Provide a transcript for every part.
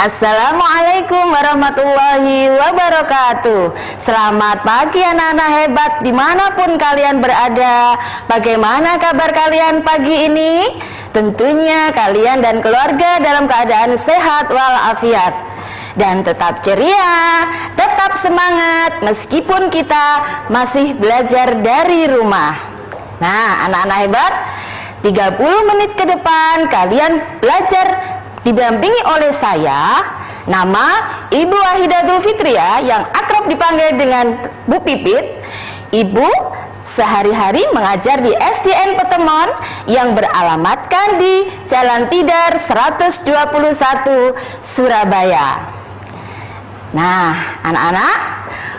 Assalamualaikum warahmatullahi wabarakatuh. Selamat pagi anak-anak hebat dimanapun kalian berada. Bagaimana kabar kalian pagi ini? Tentunya kalian dan keluarga dalam keadaan sehat walafiat dan tetap ceria, tetap semangat meskipun kita masih belajar dari rumah. Nah, anak-anak hebat, 30 menit ke depan kalian belajar didampingi oleh saya, nama Ibu Wahidatul Fitria yang akrab dipanggil dengan Bu Pipit. Ibu sehari-hari mengajar di SDN Petemon yang beralamatkan di Jalan Tidar 121 Surabaya. Nah, anak-anak,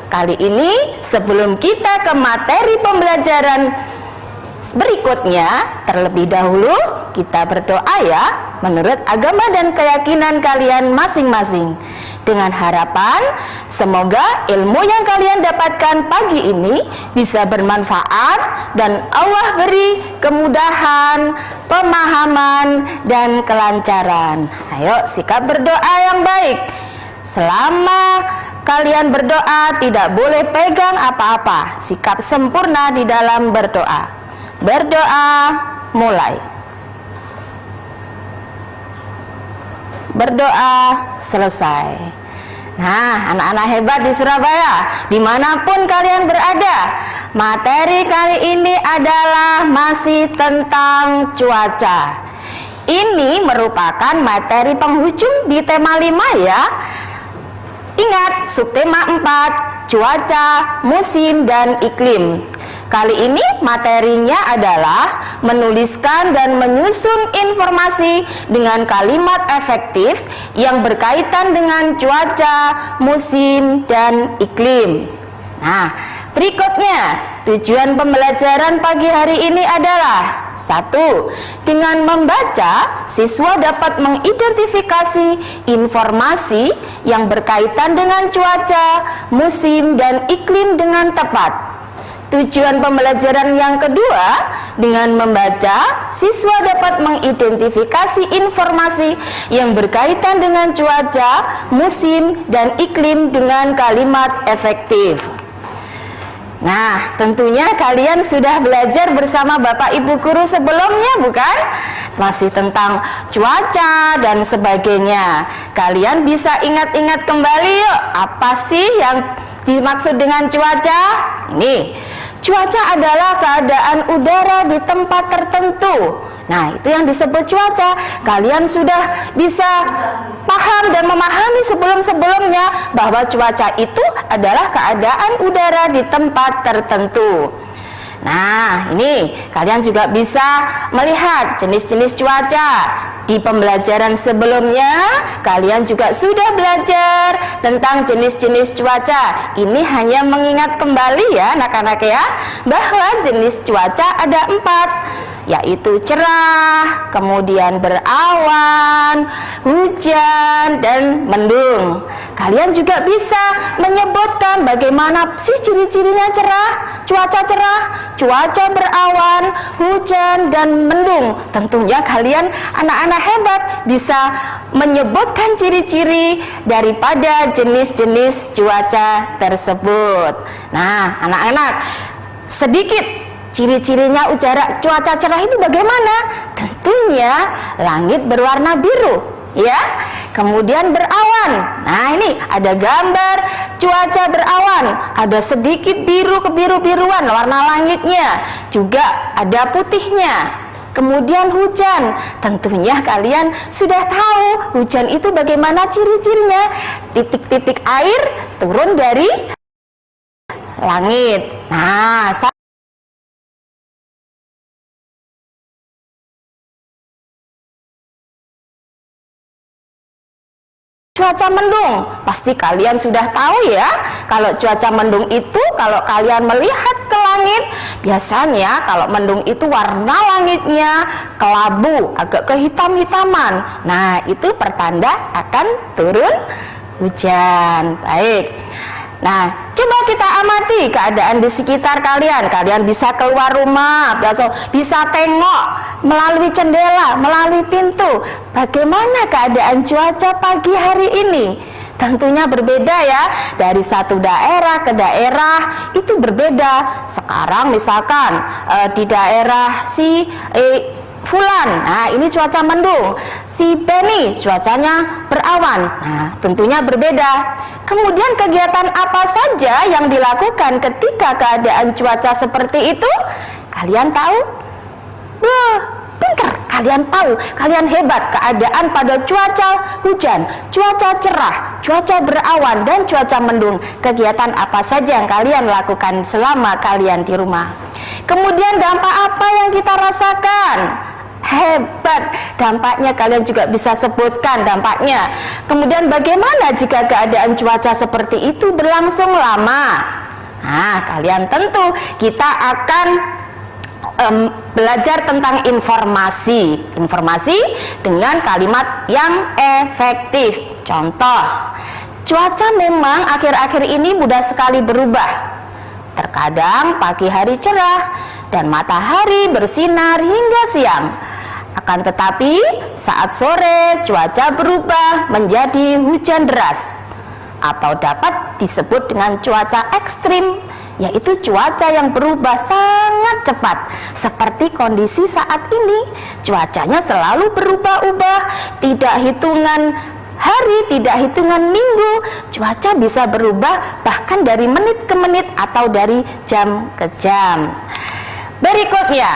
kali ini sebelum kita ke materi pembelajaran berikutnya, terlebih dahulu kita berdoa ya menurut agama dan keyakinan kalian masing-masing, dengan harapan semoga ilmu yang kalian dapatkan pagi ini bisa bermanfaat dan Allah beri kemudahan, pemahaman, dan kelancaran. Ayo sikap berdoa yang baik. Selama kalian berdoa tidak boleh pegang apa-apa. Sikap sempurna di dalam berdoa. Berdoa mulai. Berdoa selesai. Nah, anak-anak hebat di Surabaya, dimanapun kalian berada, materi kali ini adalah masih tentang cuaca. Ini merupakan materi penghujung di tema 5 ya. Ingat, subtema 4, cuaca, musim, dan iklim. Kali ini materinya adalah menuliskan dan menyusun informasi dengan kalimat efektif yang berkaitan dengan cuaca, musim, dan iklim. Nah, berikutnya tujuan pembelajaran pagi hari ini adalah 1. Dengan membaca, siswa dapat mengidentifikasi informasi yang berkaitan dengan cuaca, musim, dan iklim dengan tepat. Tujuan pembelajaran yang kedua, dengan membaca, siswa dapat mengidentifikasi informasi yang berkaitan dengan cuaca, musim, dan iklim dengan kalimat efektif. Nah, tentunya kalian sudah belajar bersama Bapak Ibu Guru sebelumnya, bukan? Masih tentang cuaca dan sebagainya. Kalian bisa ingat-ingat kembali yuk, apa sih yang dimaksud dengan cuaca? Ini, cuaca adalah keadaan udara di tempat tertentu. Nah, itu yang disebut cuaca. Kalian sudah bisa paham dan memahami sebelum-sebelumnya bahwa cuaca itu adalah keadaan udara di tempat tertentu. Nah, ini kalian juga bisa melihat jenis-jenis cuaca. Di pembelajaran sebelumnya, kalian juga sudah belajar tentang jenis-jenis cuaca. Ini hanya mengingat kembali ya anak-anak ya, bahwa jenis cuaca ada 4, yaitu cerah, kemudian berawan, hujan, dan mendung. Kalian juga bisa menyebutkan bagaimana sih ciri-cirinya cuaca cerah, cuaca berawan, hujan, dan mendung. Tentunya kalian anak-anak hebat bisa menyebutkan ciri-ciri daripada jenis-jenis cuaca tersebut. Nah, anak-anak, sedikit ciri-cirinya cuaca cerah itu bagaimana? Tentunya langit berwarna biru, ya. Kemudian berawan. Nah, ini ada gambar cuaca berawan. Ada sedikit biru kebiru-biruan warna langitnya. Juga ada putihnya. Kemudian hujan. Tentunya kalian sudah tahu hujan itu bagaimana ciri-cirinya. Titik-titik air turun dari langit. Nah, cuaca mendung, pasti kalian sudah tahu ya. Kalau cuaca mendung itu, kalau kalian melihat ke langit, biasanya kalau mendung itu warna langitnya kelabu, agak kehitam-hitaman. Nah, itu pertanda akan turun hujan. Baik. Nah, coba kita amati keadaan di sekitar kalian. Kalian bisa keluar rumah, bisa tengok melalui jendela, melalui pintu. Bagaimana keadaan cuaca pagi hari ini? Tentunya berbeda ya, dari satu daerah ke daerah itu berbeda. Sekarang misalkan di daerah Fulan, nah ini cuaca mendung. Si Benny cuacanya berawan. Nah, tentunya berbeda. Kemudian kegiatan apa saja yang dilakukan ketika keadaan cuaca seperti itu? Kalian tahu? Wah, pintar. Kalian tahu, kalian hebat. Keadaan pada cuaca hujan, cuaca cerah, cuaca berawan, dan cuaca mendung. Kegiatan apa saja yang kalian lakukan selama kalian di rumah? Kemudian dampak apa yang kita rasakan? Hebat, dampaknya kalian juga bisa sebutkan dampaknya. Kemudian bagaimana jika keadaan cuaca seperti itu berlangsung lama? Nah, kalian tentu kita akan belajar tentang informasi dengan kalimat yang efektif. Contoh, cuaca memang akhir-akhir ini mudah sekali berubah. Terkadang pagi hari cerah dan matahari bersinar hingga siang. Akan tetapi saat sore cuaca berubah menjadi hujan deras, atau dapat disebut dengan cuaca ekstrim, yaitu cuaca yang berubah sangat cepat. Seperti kondisi saat ini, cuacanya selalu berubah-ubah, tidak hitungan hari, tidak hitungan minggu. Cuaca bisa berubah bahkan dari menit ke menit atau dari jam ke jam. Berikutnya,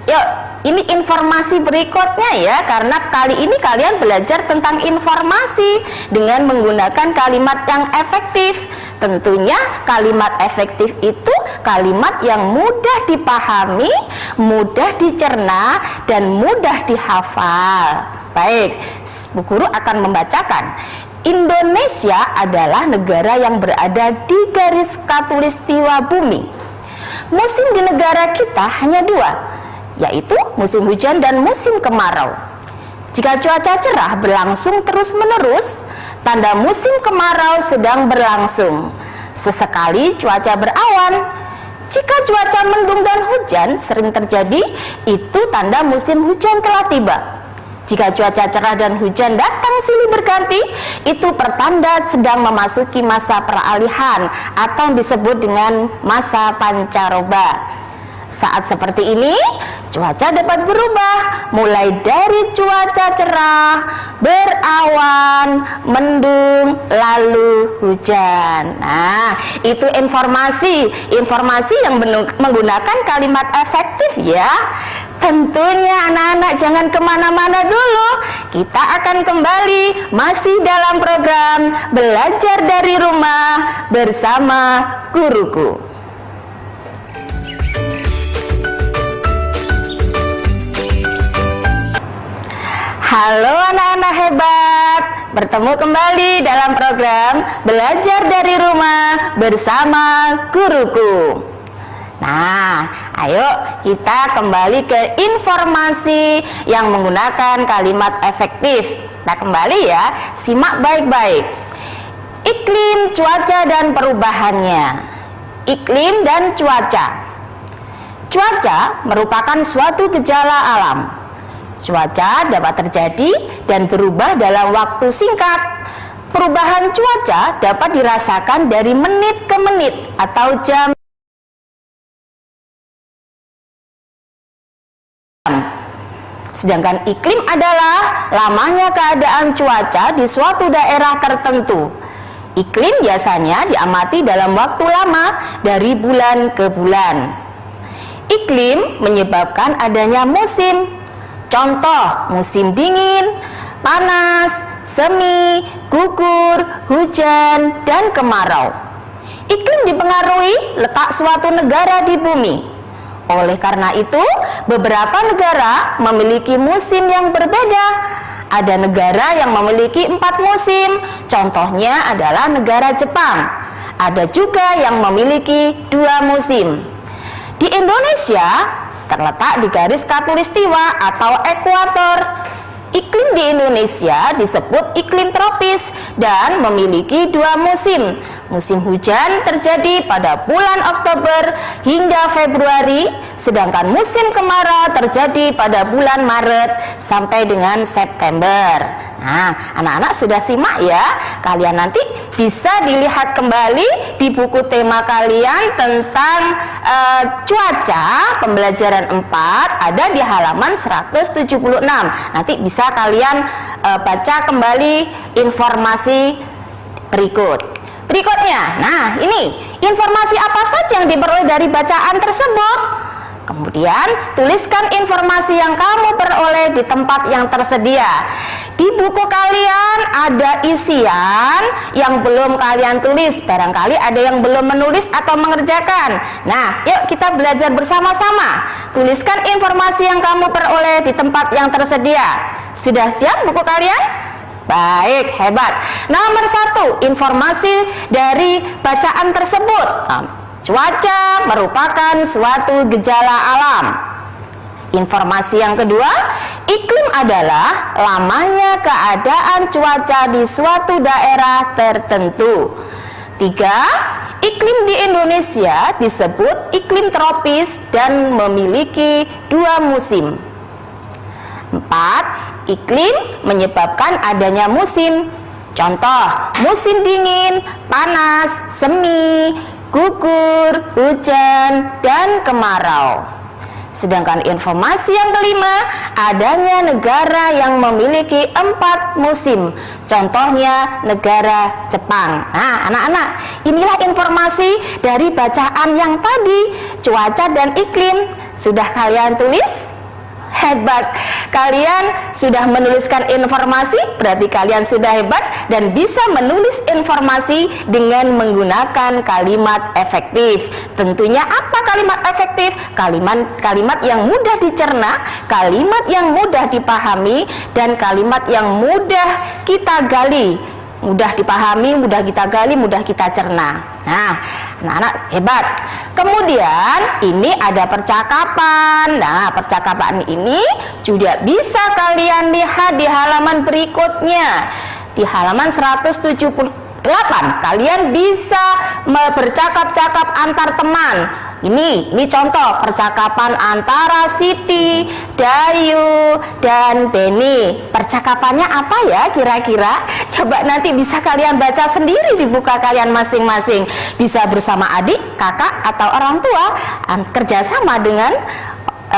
yuk, ini informasi berikutnya ya, karena kali ini kalian belajar tentang informasi dengan menggunakan kalimat yang efektif. Tentunya kalimat efektif itu kalimat yang mudah dipahami, mudah dicerna, dan mudah dihafal. Baik, Bu Guru akan membacakan. Indonesia adalah negara yang berada di garis khatulistiwa bumi. Musim di negara kita hanya dua, yaitu musim hujan dan musim kemarau. Jika cuaca cerah berlangsung terus-menerus, tanda musim kemarau sedang berlangsung. Sesekali cuaca berawan. Jika cuaca mendung dan hujan sering terjadi, itu tanda musim hujan telah tiba. Jika cuaca cerah dan hujan datang silih berganti, itu pertanda sedang memasuki masa peralihan atau disebut dengan masa pancaroba. Saat seperti ini, cuaca dapat berubah mulai dari cuaca cerah, berawan, mendung, lalu hujan. Nah, itu informasi yang menggunakan kalimat efektif ya. Tentunya anak-anak jangan kemana-mana dulu. Kita akan kembali masih dalam program Belajar dari Rumah bersama Guruku. Halo anak-anak hebat, bertemu kembali dalam program Belajar dari Rumah bersama Guruku. Nah, ayo kita kembali ke informasi yang menggunakan kalimat efektif. Nah, kembali ya, simak baik-baik. Iklim, cuaca, dan perubahannya. Iklim dan cuaca. Cuaca merupakan suatu gejala alam. Cuaca dapat terjadi dan berubah dalam waktu singkat. Perubahan cuaca dapat dirasakan dari menit ke menit atau jam. Sedangkan iklim adalah lamanya keadaan cuaca di suatu daerah tertentu. Iklim biasanya diamati dalam waktu lama dari bulan ke bulan. Iklim menyebabkan adanya musim. Contoh, musim dingin, panas, semi, gugur, hujan, dan kemarau. Iklim dipengaruhi letak suatu negara di bumi. Oleh karena itu, beberapa negara memiliki musim yang berbeda. Ada negara yang memiliki 4 musim, contohnya adalah negara Jepang. Ada juga yang memiliki 2 musim. Di Indonesia, terletak di garis khatulistiwa atau ekuator. Iklim di Indonesia disebut iklim tropis dan memiliki 2 musim. Musim hujan terjadi pada bulan Oktober hingga Februari, sedangkan musim kemarau terjadi pada bulan Maret sampai dengan September. Nah, anak-anak sudah simak ya. Kalian nanti bisa dilihat kembali di buku tema kalian tentang cuaca pembelajaran 4 ada di halaman 176. Nanti bisa kalian baca kembali informasi berikutnya. Nah, ini informasi apa saja yang diperoleh dari bacaan tersebut. Kemudian tuliskan informasi yang kamu peroleh di tempat yang tersedia. Di buku kalian ada isian yang belum kalian tulis. Barangkali ada yang belum menulis atau mengerjakan. Nah, yuk kita belajar bersama-sama. Tuliskan informasi yang kamu peroleh di tempat yang tersedia. Sudah siap buku kalian? Baik, hebat. Nomor 1, informasi dari bacaan tersebut. Cuaca merupakan suatu gejala alam. Informasi yang kedua, iklim adalah lamanya keadaan cuaca di suatu daerah tertentu. 3, iklim di Indonesia disebut iklim tropis dan memiliki 2 musim. 4, iklim menyebabkan adanya musim. Contoh, musim dingin, panas, semi, gugur, hujan, dan kemarau. Sedangkan informasi yang kelima, adanya negara yang memiliki 4 musim. Contohnya negara Jepang. Nah, anak-anak, inilah informasi dari bacaan yang tadi, cuaca dan iklim. Sudah kalian tulis? Hebat, kalian sudah menuliskan informasi, berarti kalian sudah hebat dan bisa menulis informasi dengan menggunakan kalimat efektif. Tentunya apa kalimat efektif? Kalimat yang mudah dicerna, kalimat yang mudah dipahami, dan kalimat yang mudah kita gali. Mudah dipahami, mudah kita gali, mudah kita cerna. Nah, anak-anak hebat. Kemudian ini ada percakapan. Nah, percakapan ini juga bisa kalian lihat di halaman berikutnya. Di halaman 178 kalian bisa bercakap-cakap antar teman. Ini contoh percakapan antara Siti, Dayu, dan Beni. Percakapannya apa ya kira-kira? Coba nanti bisa kalian baca sendiri di buku kalian masing-masing. Bisa bersama adik, kakak, atau orang tua, kerjasama dengan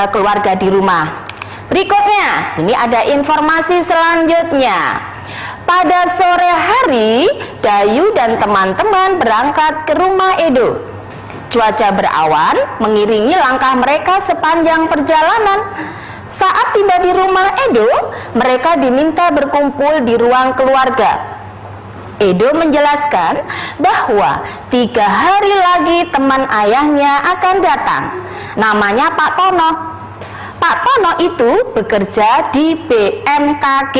keluarga di rumah. Berikutnya, ini ada informasi selanjutnya. Pada sore hari, Dayu dan teman-teman berangkat ke rumah Edo. Cuaca berawan mengiringi langkah mereka sepanjang perjalanan. Saat tiba di rumah Edo, mereka diminta berkumpul di ruang keluarga. Edo menjelaskan bahwa 3 hari lagi teman ayahnya akan datang. Namanya Pak Tono. Pak Tono itu bekerja di BMKG.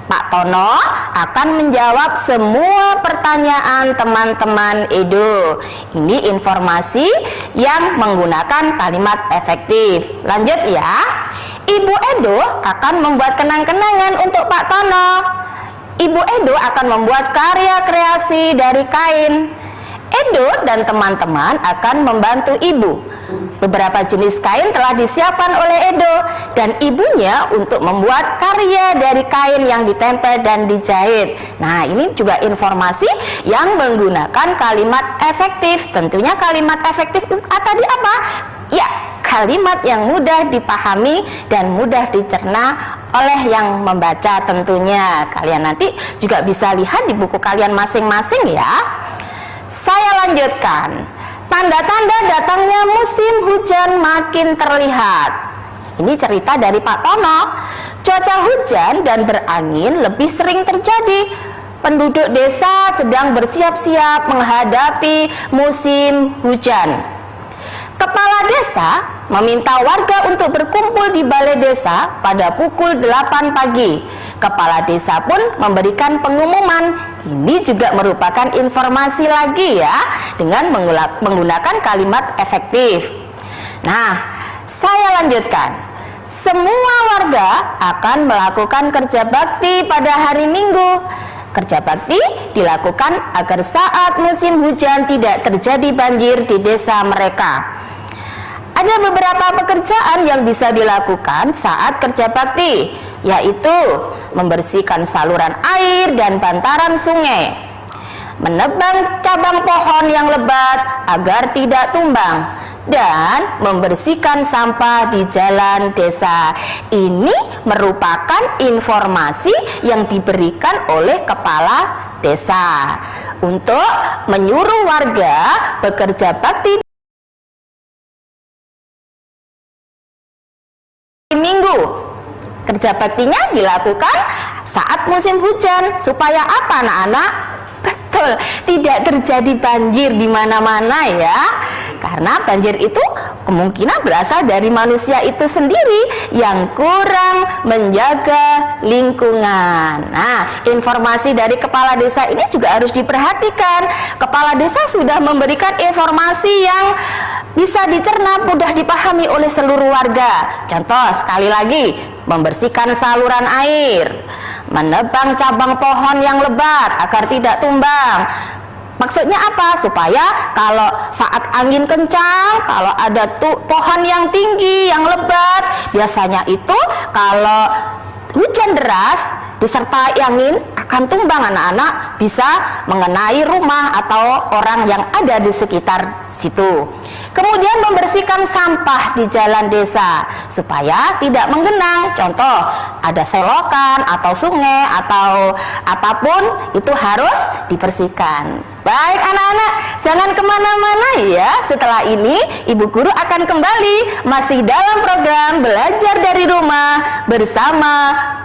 Pak Tono akan menjawab semua pertanyaan teman-teman Edo. Ini informasi yang menggunakan kalimat efektif. Lanjut ya. Ibu Edo akan membuat kenang-kenangan untuk Pak Tono. Ibu Edo akan membuat karya kreasi dari kain. Edo dan teman-teman akan membantu ibu. Beberapa jenis kain telah disiapkan oleh Edo dan ibunya untuk membuat karya dari kain yang ditempel dan dijahit. Nah, ini juga informasi yang menggunakan kalimat efektif. Tentunya kalimat efektif tadi apa? Ya, kalimat yang mudah dipahami dan mudah dicerna oleh yang membaca tentunya. Kalian nanti juga bisa lihat di buku kalian masing-masing ya. Saya lanjutkan. Tanda-tanda datangnya musim hujan makin terlihat. Ini cerita dari Pak Tono. Cuaca hujan dan berangin lebih sering terjadi. Penduduk desa sedang bersiap-siap menghadapi musim hujan. Kepala desa meminta warga untuk berkumpul di balai desa pada pukul 8 pagi. Kepala desa pun memberikan pengumuman. Ini juga merupakan informasi lagi ya, dengan menggunakan kalimat efektif. Nah, saya lanjutkan. Semua warga akan melakukan kerja bakti pada hari Minggu. Kerja bakti dilakukan agar saat musim hujan tidak terjadi banjir di desa mereka. Ada beberapa pekerjaan yang bisa dilakukan saat kerja bakti, yaitu membersihkan saluran air dan bantaran sungai, menebang cabang pohon yang lebat agar tidak tumbang, dan membersihkan sampah di jalan desa. Ini merupakan informasi yang diberikan oleh kepala desa untuk menyuruh warga bekerja bakti Minggu. Kerja baktinya dilakukan saat musim hujan. Supaya apa, anak-anak? Betul, tidak terjadi banjir di mana-mana ya. Karena banjir itu kemungkinan berasal dari manusia itu sendiri yang kurang menjaga lingkungan. Nah, informasi dari kepala desa ini juga harus diperhatikan. Kepala desa sudah memberikan informasi yang bisa dicerna, mudah dipahami oleh seluruh warga. Contoh, sekali lagi, membersihkan saluran air, menebang cabang pohon yang lebat agar tidak tumbang. Maksudnya apa? Supaya kalau saat angin kencang, kalau ada pohon yang tinggi, yang lebat, biasanya itu kalau hujan deras disertai angin akan tumbang, anak-anak, bisa mengenai rumah atau orang yang ada di sekitar situ. Kemudian membersihkan sampah di jalan desa supaya tidak menggenang. Contoh, ada selokan atau sungai atau apapun itu harus dibersihkan. Baik anak-anak, jangan kemana-mana ya. Setelah ini Ibu Guru akan kembali masih dalam program Belajar dari Rumah bersama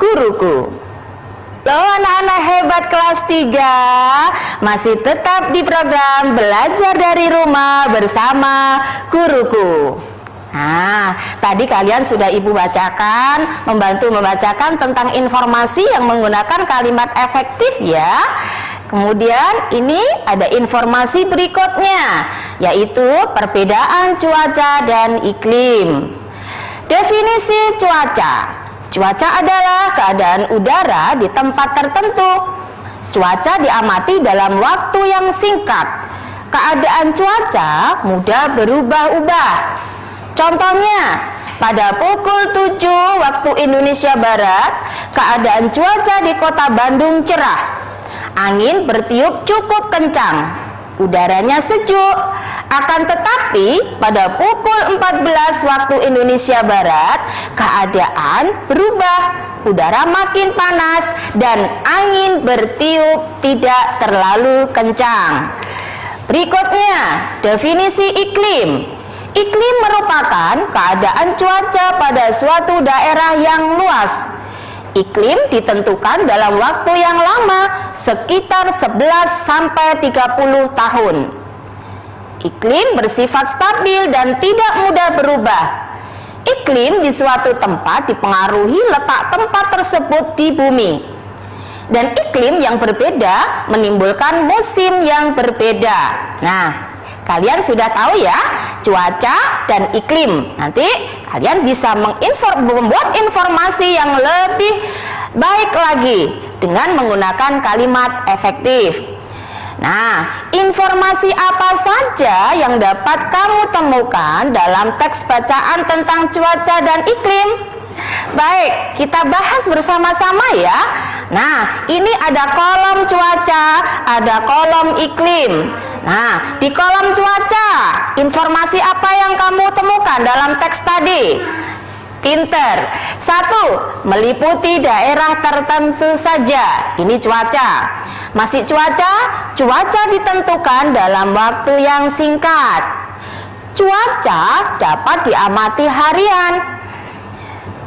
Guruku. Loh anak-anak hebat kelas 3, masih tetap di program Belajar dari Rumah bersama Guruku. Nah, tadi kalian sudah Ibu bacakan, membantu membacakan tentang informasi yang menggunakan kalimat efektif ya. Kemudian ini ada informasi berikutnya, yaitu perbedaan cuaca dan iklim. Definisi cuaca. Cuaca adalah keadaan udara di tempat tertentu. Cuaca diamati dalam waktu yang singkat. Keadaan cuaca mudah berubah-ubah. Contohnya, pada pukul 7 waktu Indonesia Barat, keadaan cuaca di kota Bandung cerah. Angin bertiup cukup kencang. Udaranya sejuk. Akan tetapi pada pukul 14 waktu Indonesia Barat, keadaan berubah. Udara makin panas dan angin bertiup tidak terlalu kencang. Berikutnya, definisi iklim. Iklim merupakan keadaan cuaca pada suatu daerah yang luas. Iklim ditentukan dalam waktu yang lama, sekitar 11 sampai 30 tahun. Iklim bersifat stabil dan tidak mudah berubah. Iklim di suatu tempat dipengaruhi letak tempat tersebut di bumi. Dan iklim yang berbeda menimbulkan musim yang berbeda. Nah, kalian sudah tahu ya, cuaca dan iklim. Nanti kalian bisa membuat informasi yang lebih baik lagi dengan menggunakan kalimat efektif. Nah, informasi apa saja yang dapat kamu temukan dalam teks bacaan tentang cuaca dan iklim? Baik, kita bahas bersama-sama ya. Nah, ini ada kolom cuaca, ada kolom iklim. Nah, di kolom cuaca, informasi apa yang kamu temukan dalam teks tadi? Pinter. 1. Meliputi daerah tertentu saja. Ini cuaca. Masih cuaca? Cuaca ditentukan dalam waktu yang singkat. Cuaca dapat diamati harian.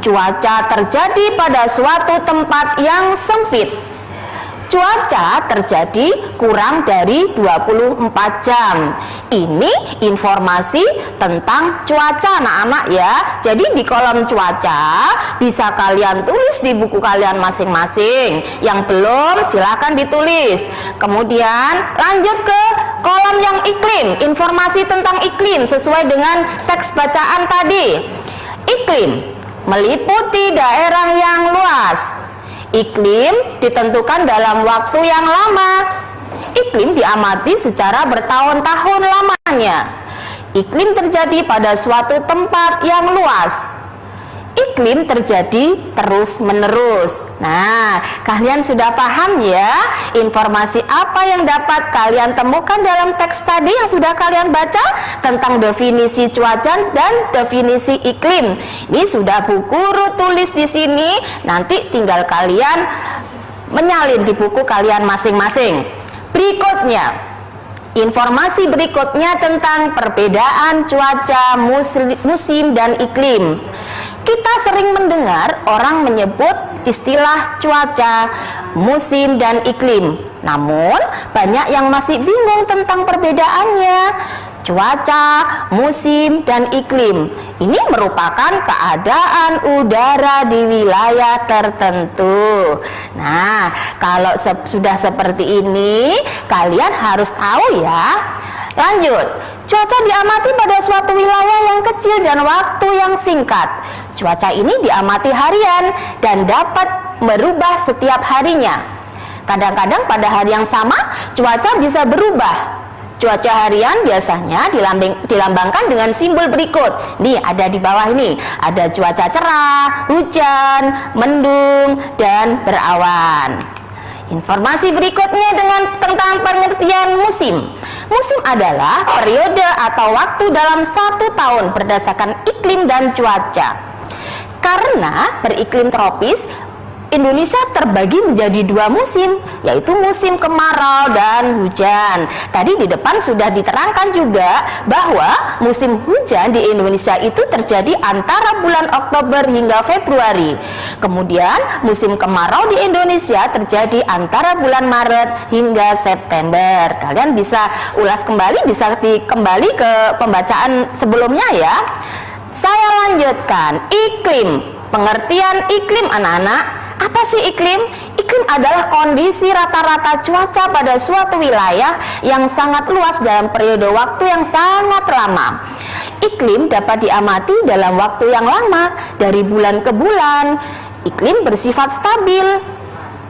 Cuaca terjadi pada suatu tempat yang sempit. Cuaca terjadi kurang dari 24 jam. Ini informasi tentang cuaca anak-anak ya. Jadi di kolom cuaca bisa kalian tulis di buku kalian masing-masing. Yang belum silahkan ditulis. Kemudian lanjut ke kolom yang iklim. Informasi tentang iklim sesuai dengan teks bacaan tadi. Iklim meliputi daerah yang luas. Iklim ditentukan dalam waktu yang lama. Iklim diamati secara bertahun-tahun lamanya. Iklim terjadi pada suatu tempat yang luas. Iklim terjadi terus-menerus. Nah, kalian sudah paham ya informasi apa yang dapat kalian temukan dalam teks tadi yang sudah kalian baca tentang definisi cuaca dan definisi iklim. Ini sudah Bu Guru tulis di sini, nanti tinggal kalian menyalin di buku kalian masing-masing. Berikutnya, informasi berikutnya tentang perbedaan cuaca, musim, dan iklim. Kita sering mendengar orang menyebut istilah cuaca, musim, dan iklim. Namun, banyak yang masih bingung tentang perbedaannya. Cuaca, musim, dan iklim ini merupakan keadaan udara di wilayah tertentu. Nah, kalau sudah seperti ini, kalian harus tahu ya. Lanjut, cuaca diamati pada suatu wilayah yang kecil dan waktu yang singkat. Cuaca ini diamati harian dan dapat berubah setiap harinya. Kadang-kadang pada hari yang sama, cuaca bisa berubah. Cuaca harian biasanya dilambangkan dengan simbol berikut. Nih, ada di bawah ini. Ada cuaca cerah, hujan, mendung, dan berawan. Informasi berikutnya tentang pengertian musim. Musim adalah periode atau waktu dalam satu tahun berdasarkan iklim dan cuaca. Karena beriklim tropis, Indonesia terbagi menjadi dua musim, yaitu musim kemarau dan hujan. Tadi di depan sudah diterangkan juga bahwa musim hujan di Indonesia itu terjadi antara bulan Oktober hingga Februari. Kemudian musim kemarau di Indonesia terjadi antara bulan Maret hingga September. Kalian bisa ulas kembali, bisa kembali ke pembacaan sebelumnya ya. Saya lanjutkan, iklim. Pengertian iklim anak-anak. Apa sih iklim? Iklim adalah kondisi rata-rata cuaca pada suatu wilayah yang sangat luas dalam periode waktu yang sangat lama. Iklim dapat diamati dalam waktu yang lama, dari bulan ke bulan. Iklim bersifat stabil.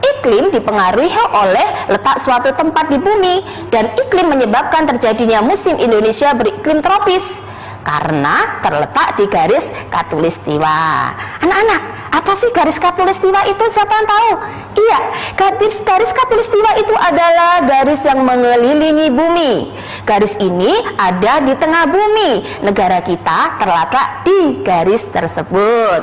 Iklim dipengaruhi oleh letak suatu tempat di bumi, dan iklim menyebabkan terjadinya musim Indonesia beriklim tropis karena terletak di garis khatulistiwa. Anak-anak, apa sih garis khatulistiwa itu? Siapa yang tahu? Iya, garis khatulistiwa itu adalah garis yang mengelilingi bumi. Garis ini ada di tengah bumi. Negara kita terletak di garis tersebut.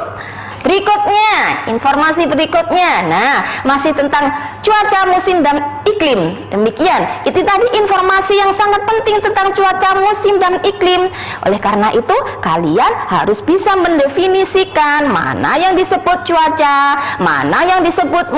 Berikutnya, informasi berikutnya. Nah, masih tentang cuaca, musim, dan iklim. Demikian, itu tadi informasi yang sangat penting tentang cuaca, musim, dan iklim. Oleh karena itu, kalian harus bisa mendefinisikan mana yang disebut cuaca, mana yang disebut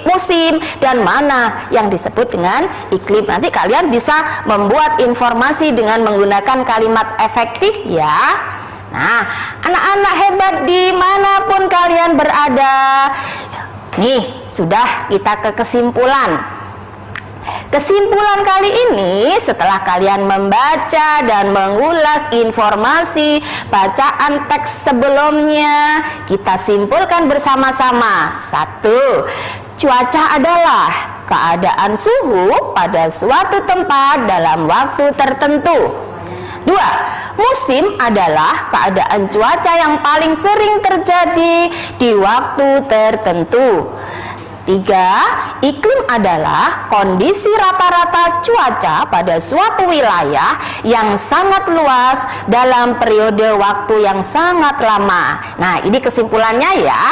musim, dan mana yang disebut dengan iklim. Nanti kalian bisa membuat informasi dengan menggunakan kalimat efektif ya. Nah, anak-anak hebat dimanapun kalian berada. Nih, sudah kita ke kesimpulan. Kesimpulan kali ini, setelah kalian membaca dan mengulas informasi bacaan teks sebelumnya, kita simpulkan bersama-sama. 1. Cuaca adalah keadaan suhu pada suatu tempat dalam waktu tertentu. 2. Musim adalah keadaan cuaca yang paling sering terjadi di waktu tertentu. 3. Iklim adalah kondisi rata-rata cuaca pada suatu wilayah yang sangat luas dalam periode waktu yang sangat lama. Nah, ini kesimpulannya ya.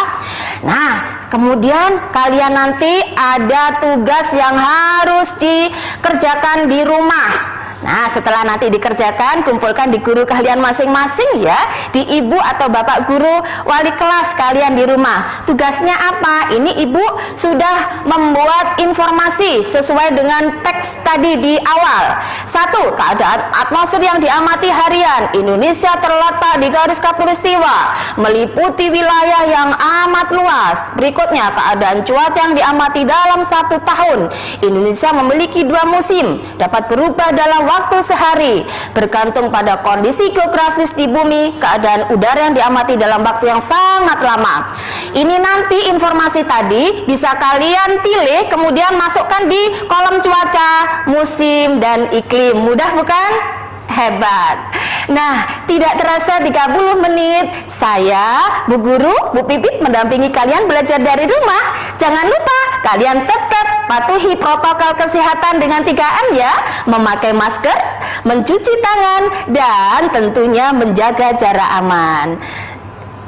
Nah, kemudian kalian nanti ada tugas yang harus dikerjakan di rumah. Nah, setelah nanti dikerjakan, kumpulkan di guru kalian masing-masing ya, di ibu atau bapak guru wali kelas kalian di rumah. Tugasnya apa? Ini ibu sudah membuat informasi sesuai dengan teks tadi di awal. 1. Keadaan atmosfer yang diamati harian. Indonesia terletak di garis khatulistiwa, meliputi wilayah yang amat luas. Berikutnya, keadaan cuaca yang diamati dalam 1 tahun. Indonesia memiliki 2 musim, dapat berubah dalam waktu sehari. Bergantung pada kondisi geografis di bumi, keadaan udara yang diamati dalam waktu yang sangat lama. Ini nanti informasi tadi bisa kalian pilih, kemudian masukkan di kolom cuaca, musim, dan iklim. Mudah bukan? Hebat. Nah, tidak terasa 30 menit saya, Bu Guru, Bu Pipit mendampingi kalian belajar dari rumah. Jangan lupa kalian tetap patuhi protokol kesehatan dengan 3M ya. Memakai masker, mencuci tangan, dan tentunya menjaga jarak aman.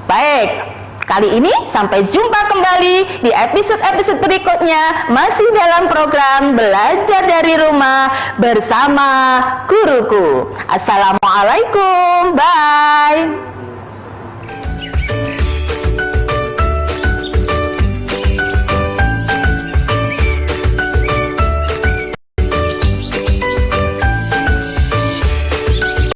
Baik, kali ini sampai jumpa kembali di episode-episode berikutnya, masih dalam program Belajar dari Rumah bersama Guruku. Assalamualaikum. Bye.